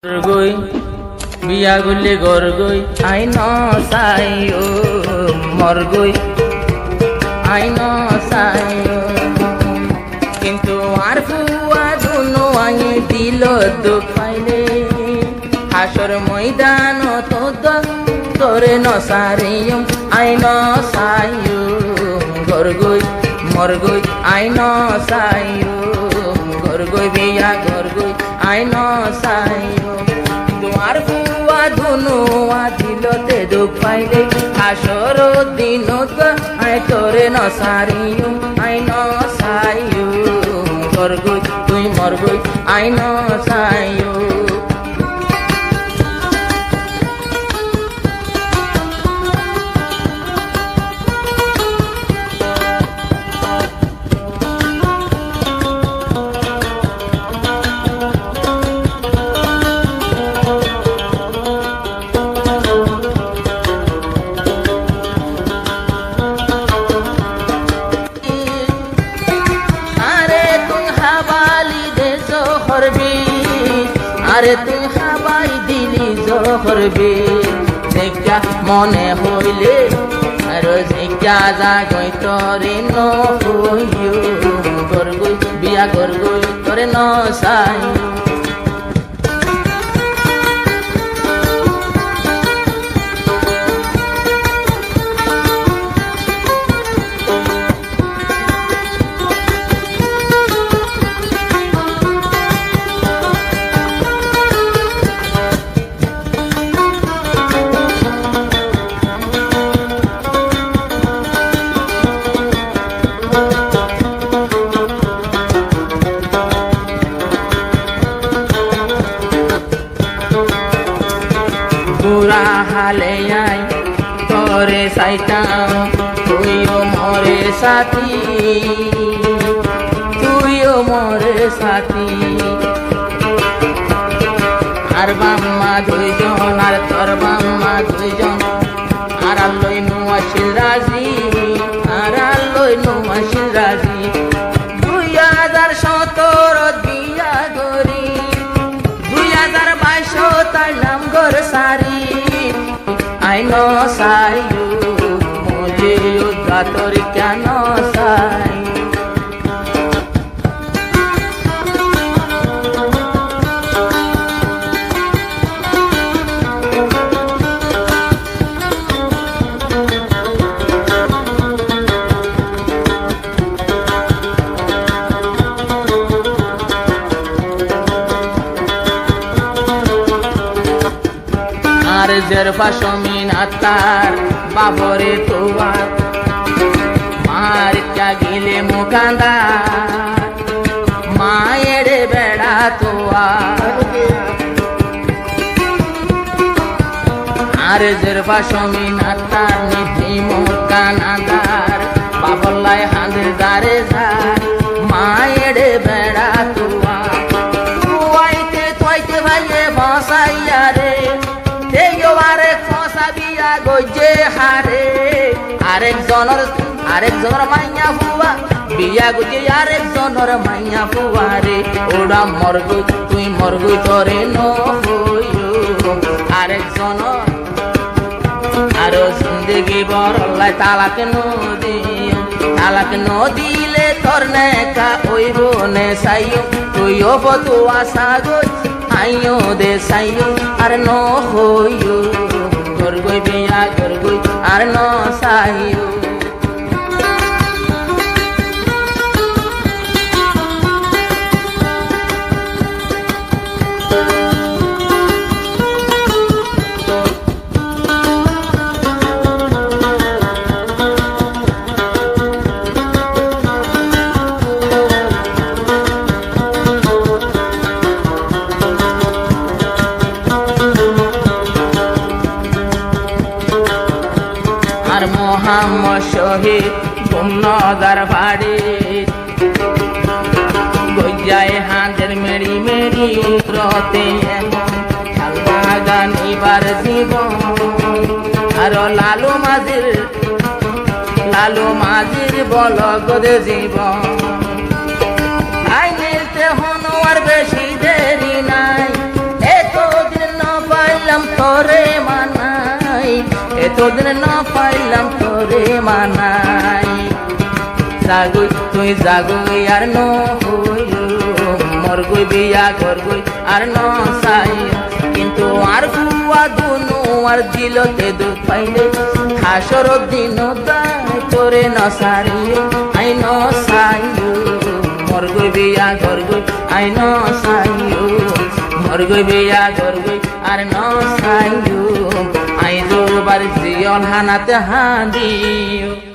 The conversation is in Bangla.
গই বিয়া গুলি গর গই আইন সাইও মর গই আইন সাইও কিন্তু আর ফুয়া দুনো আঙে দিল দুখাইলে হাসর ময়দান তোরে নসারিও আইন সাইও গর গই মর গই আইন সাইও গর গই বিয়া গর গই আইন সাইও আর ফুয়া ধুনু দিলতে দুঃখ পাইলে আসর দিন আই তোরে নসারিও আই নসাইও গর গই তুই মর গই আই নসাইও আরে তুই হাবাই দিলি জহরবে দেখা মনে হইলে আর জিজ্ঞা জাগই তরে নহইও গরগই বিয়া গরগই তরে নসাই বুড়া হালে আই তোরে সাইতাম তুইও মরে সাথী তুইও মরে সাথী আর বাম্মা দুইজন আর তোর বাম্মা দুইজন আর আল্লই নুয়াশিল রাজি আর আল্লই নুয়াশিল রাজি 2017 বিয়া গরি 2022 তার নাম গর সারি আইন সাইও মুঝে উদ্গা তোর কেন সাই আর জরফা সমিন আতার বাবরে তোয়ার মার কা গিলে মুকান্দা মায়ের বেড়া তোয়ার আর জরফা সমিন আতার নিধি মুকানাদার বাবল্লাই হাঁদের দারে ঝার মায়ের বেড়া তোয়ার তুয়াইতে তুয়াইতে ভাইয়ে বসাইয়া রে গজে হারে আরেকজনের মাইয়া ফুয়া বিয়া গুজে আরেকজনের মাইয়া ফুয়া রে ওরা মরগুই তুই মরগুই তরে নহইও আরেকজন আরো জিন্দগি বড়লাই তালাক নদিলে তোর নেকা ওইব নে সাইও তুইও বতুয়া সাগই আইও দে সাইও আর নহইও গরগই বিয়া গরগই আর নসাইও আর মোহাম্মদ শহীদ গুমনদার বাড়ি গইয়ায় হাঁদের মেরি মেরি রতে গান এবার জীবন আর লালু মাঝির বল গদে জীবন আইনিতে হন আর বেশি দেরি নাই এ তো কতদিন না পাইলাম তোরে মানাই জাগুই তুই জাগুই আর ন হইল মরগুই বিয়া করগুই আর ন চাই কিন্তু আর ফুয়া দুনু আর দিলতে দুঃখ পাইলে হাসর দিন তোরে ন সারিও আই ন চাইও মরগুই বিয়া করগুই আই ন চাইও মরগুই বিয়া করগুই আর ন চাইও আই জোর বার জিয়ল হানাতে হাঁদিও